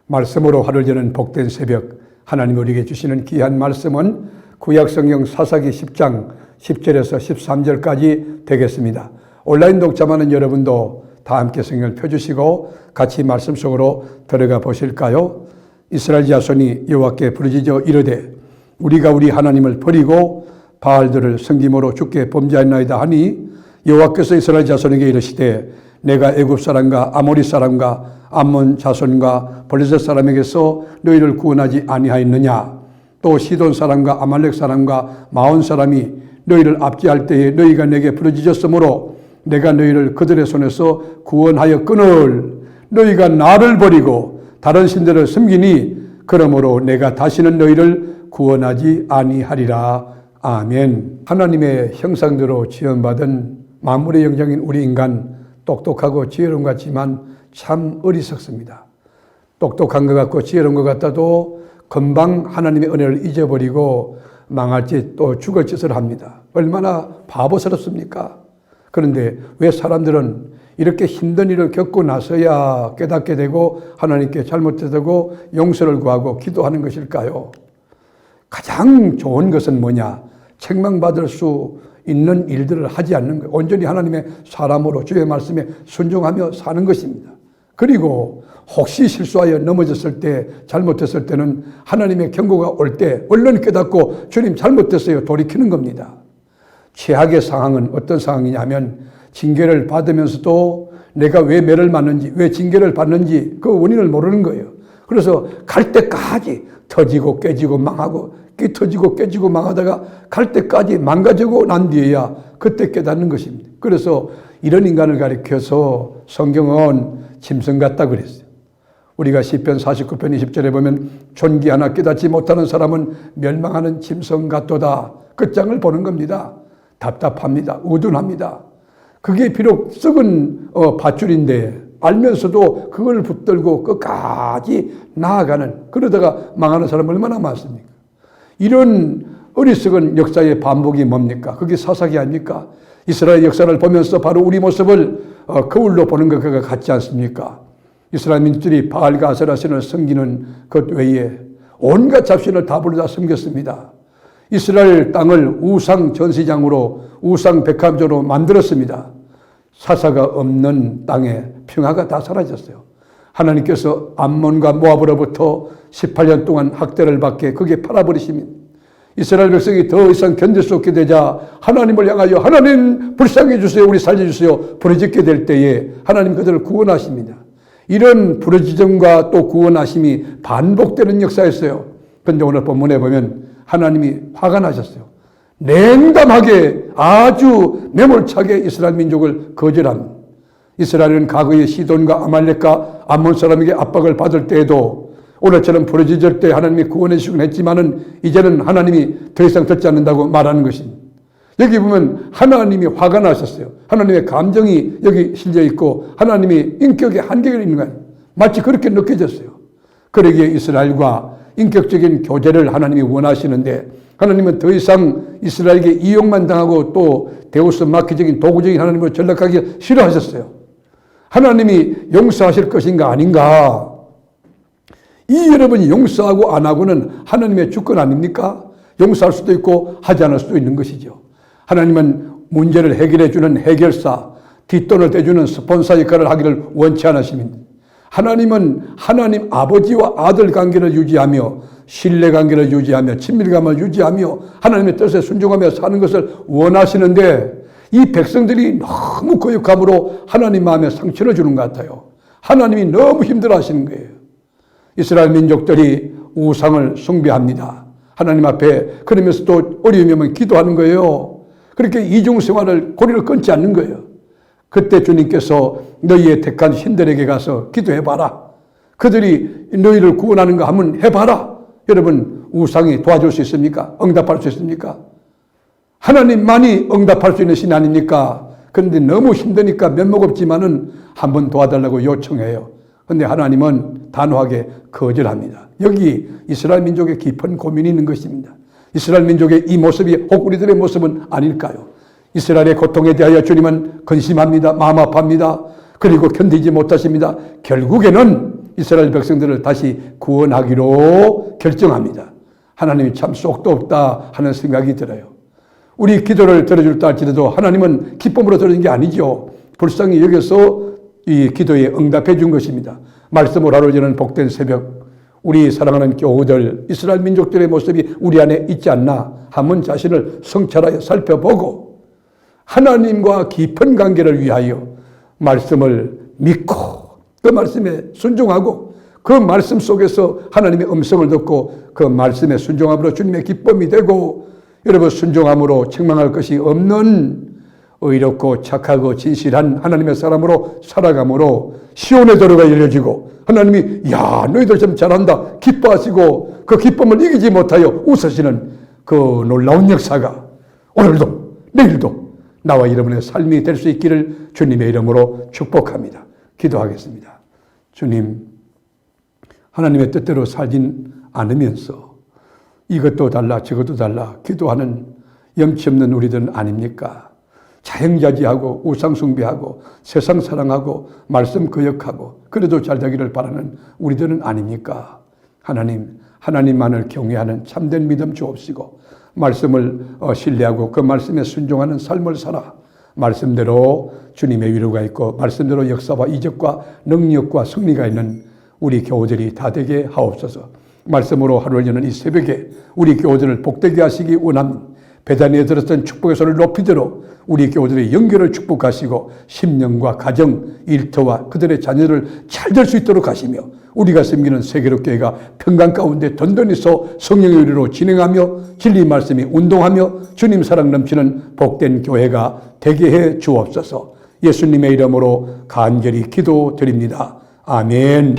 말씀으로 하루를 여는 복된 새벽, 하나님 우리에게 주시는 귀한 말씀은 구약성경 사사기 10장 10절에서 13절까지 되겠습니다. 온라인 독자만은 여러분도 다 함께 성경을 펴주시고 같이 말씀 속으로 들어가 보실까요? 이스라엘 자손이 여호와께 부르짖어 이르되 우리가 우리 하나님을 버리고 바알들을 섬김으로 주께 범죄하였나이다 하니 여호와께서 이스라엘 자손에게 이르시되 내가 애굽 사람과 아모리 사람과 암몬 자손과 블레셋 사람에게서 너희를 구원하지 아니하였느냐? 또 시돈 사람과 아말렉 사람과 마온 사람이 너희를 압제할 때에 너희가 내게 부르짖었으므로 내가 너희를 그들의 손에서 구원하였거늘 너희가 나를 버리고 다른 신들을 섬기니 그러므로 내가 다시는 너희를 구원하지 아니하리라. 아멘. 하나님의 형상대로 지원받은 만물의 영장인 우리 인간, 똑똑하고 지혜로운 것 같지만 참 어리석습니다. 똑똑한 것 같고 지혜로운 것 같아도 금방 하나님의 은혜를 잊어버리고 망할지 또 죽을 짓을 합니다. 얼마나 바보스럽습니까? 그런데 왜 사람들은 이렇게 힘든 일을 겪고 나서야 깨닫게 되고 하나님께 잘못되고 용서를 구하고 기도하는 것일까요? 가장 좋은 것은 뭐냐? 책망받을 수 있는 일들을 하지 않는 것, 온전히 하나님의 사람으로 주의 말씀에 순종하며 사는 것입니다. 그리고 혹시 실수하여 넘어졌을 때, 잘못했을 때는 하나님의 경고가 올 때 얼른 깨닫고 주님 잘못됐어요 돌이키는 겁니다. 최악의 상황은 어떤 상황이냐면 징계를 받으면서도 내가 왜 매를 맞는지, 왜 징계를 받는지 그 원인을 모르는 거예요. 그래서 갈 때까지 터지고 깨지고 망하고 터지고 깨지고 망하다가 갈 때까지 망가지고 난 뒤에야 그때 깨닫는 것입니다. 그래서 이런 인간을 가리켜서 성경은 짐승 같다 그랬어요. 우리가 시편 49편 20절에 보면 존귀하나 깨닫지 못하는 사람은 멸망하는 짐승 같도다. 끝장을 보는 겁니다. 답답합니다. 우둔합니다. 그게 비록 썩은 밧줄인데 알면서도 그걸 붙들고 끝까지 나아가는, 그러다가 망하는 사람 얼마나 많습니까? 이런 어리석은 역사의 반복이 뭡니까? 그게 사사기 아닙니까? 이스라엘 역사를 보면서 바로 우리 모습을 거울로 보는 것과 같지 않습니까? 이스라엘 민족들이 바알과 아세라 신을 섬기는 것 외에 온갖 잡신을 다 불러다 섬겼습니다. 이스라엘 땅을 우상 전시장으로, 우상 백화점으로 만들었습니다. 사사가 없는 땅에 평화가 다 사라졌어요. 하나님께서 암몬과 모압으로부터 18년 동안 학대를 받게 그게 팔아버리십니다. 이스라엘 백성이 더 이상 견딜 수 없게 되자 하나님을 향하여 하나님 불쌍해 주세요, 우리 살려주세요 부르짖게 될 때에 하나님 그들을 구원하십니다. 이런 부르짖음과 또 구원하심이 반복되는 역사였어요. 그런데 오늘 본문에 보면 하나님이 화가 나셨어요. 냉담하게 아주 매몰차게 이스라엘 민족을 거절합니다. 이스라엘은 과거에 시돈과 아말렉과 암몬 사람에게 압박을 받을 때에도 오늘처럼 부르짖을 때 하나님이 구원해 주시긴 했지만은 이제는 하나님이 더 이상 듣지 않는다고 말하는 것입니다. 여기 보면 하나님이 화가 나셨어요. 하나님의 감정이 여기 실려 있고 하나님이 인격의 한계가 있는 거예요. 마치 그렇게 느껴졌어요. 그러기에 이스라엘과 인격적인 교제를 하나님이 원하시는데 하나님은 더 이상 이스라엘에게 이용만 당하고 또 데우스 마키적인 도구적인 하나님을 전락하기 싫어하셨어요. 하나님이 용서하실 것인가 아닌가? 이 여러분이 용서하고 안 하고는 하나님의 주권 아닙니까? 용서할 수도 있고 하지 않을 수도 있는 것이죠. 하나님은 문제를 해결해 주는 해결사, 뒷돈을 떼주는 스폰서 역할을 하기를 원치 않으십니다. 하나님은 하나님 아버지와 아들 관계를 유지하며 신뢰관계를 유지하며 친밀감을 유지하며 하나님의 뜻에 순종하며 사는 것을 원하시는데 이 백성들이 너무 거역함으로 하나님 마음에 상처를 주는 것 같아요. 하나님이 너무 힘들어하시는 거예요. 이스라엘 민족들이 우상을 숭배합니다. 하나님 앞에 그러면서 또 어려움이 오면 기도하는 거예요. 그렇게 이중생활을 고리를 끊지 않는 거예요. 그때 주님께서 너희의 택한 신들에게 가서 기도해봐라. 그들이 너희를 구원하는 거 하면 해봐라. 여러분 우상이 도와줄 수 있습니까? 응답할 수 있습니까? 하나님만이 응답할 수 있는 신 아닙니까? 그런데 너무 힘드니까 면목 없지만은 한번 도와달라고 요청해요. 그런데 하나님은 단호하게 거절합니다. 여기 이스라엘 민족의 깊은 고민이 있는 것입니다. 이스라엘 민족의 이 모습이 혹 우리들의 모습은 아닐까요? 이스라엘의 고통에 대하여 주님은 근심합니다. 마음 아파합니다. 그리고 견디지 못하십니다. 결국에는 이스라엘 백성들을 다시 구원하기로 결정합니다. 하나님이 참 쏙도 없다 하는 생각이 들어요. 우리 기도를 들어줄다 할지라도 하나님은 기쁨으로 들어준 게 아니죠. 불쌍히 여겨서 이 기도에 응답해 준 것입니다. 말씀을 하루저는 복된 새벽, 우리 사랑하는 교우들, 이스라엘 민족들의 모습이 우리 안에 있지 않나 한번 자신을 성찰하여 살펴보고 하나님과 깊은 관계를 위하여 말씀을 믿고 그 말씀에 순종하고 그 말씀 속에서 하나님의 음성을 듣고 그 말씀에 순종함으로 주님의 기쁨이 되고 여러분 순종함으로 책망할 것이 없는 의롭고 착하고 진실한 하나님의 사람으로 살아감으로 시온의 도로가 열려지고 하나님이 야 너희들 좀 잘한다 기뻐하시고 그 기쁨을 이기지 못하여 웃으시는 그 놀라운 역사가 오늘도 내일도 나와 여러분의 삶이 될 수 있기를 주님의 이름으로 축복합니다. 기도하겠습니다. 주님, 하나님의 뜻대로 살진 않으면서 이것도 달라 저것도 달라 기도하는 염치 없는 우리들은 아닙니까? 자행자지하고 우상숭배하고 세상 사랑하고 말씀 거역하고 그래도 잘 되기를 바라는 우리들은 아닙니까? 하나님만을 경외하는 참된 믿음 주옵시고 말씀을 신뢰하고 그 말씀에 순종하는 삶을 살아 말씀대로 주님의 위로가 있고 말씀대로 역사와 이적과 능력과 승리가 있는 우리 교우들이 다 되게 하옵소서. 말씀으로 하루를 여는 이 새벽에 우리 교우들을 복되게 하시기 원합니다. 베다니에 들었던 축복의 손을 높이도록 우리 교우들의 영결을 축복하시고 심령과 가정, 일터와 그들의 자녀를 잘 될 수 있도록 하시며 우리가 섬기는 세계로교회가 평강 가운데 든든히 서 성령의 의리로 진행하며 진리 말씀이 운동하며 주님 사랑 넘치는 복된 교회가 되게 해 주옵소서. 예수님의 이름으로 간절히 기도드립니다. 아멘.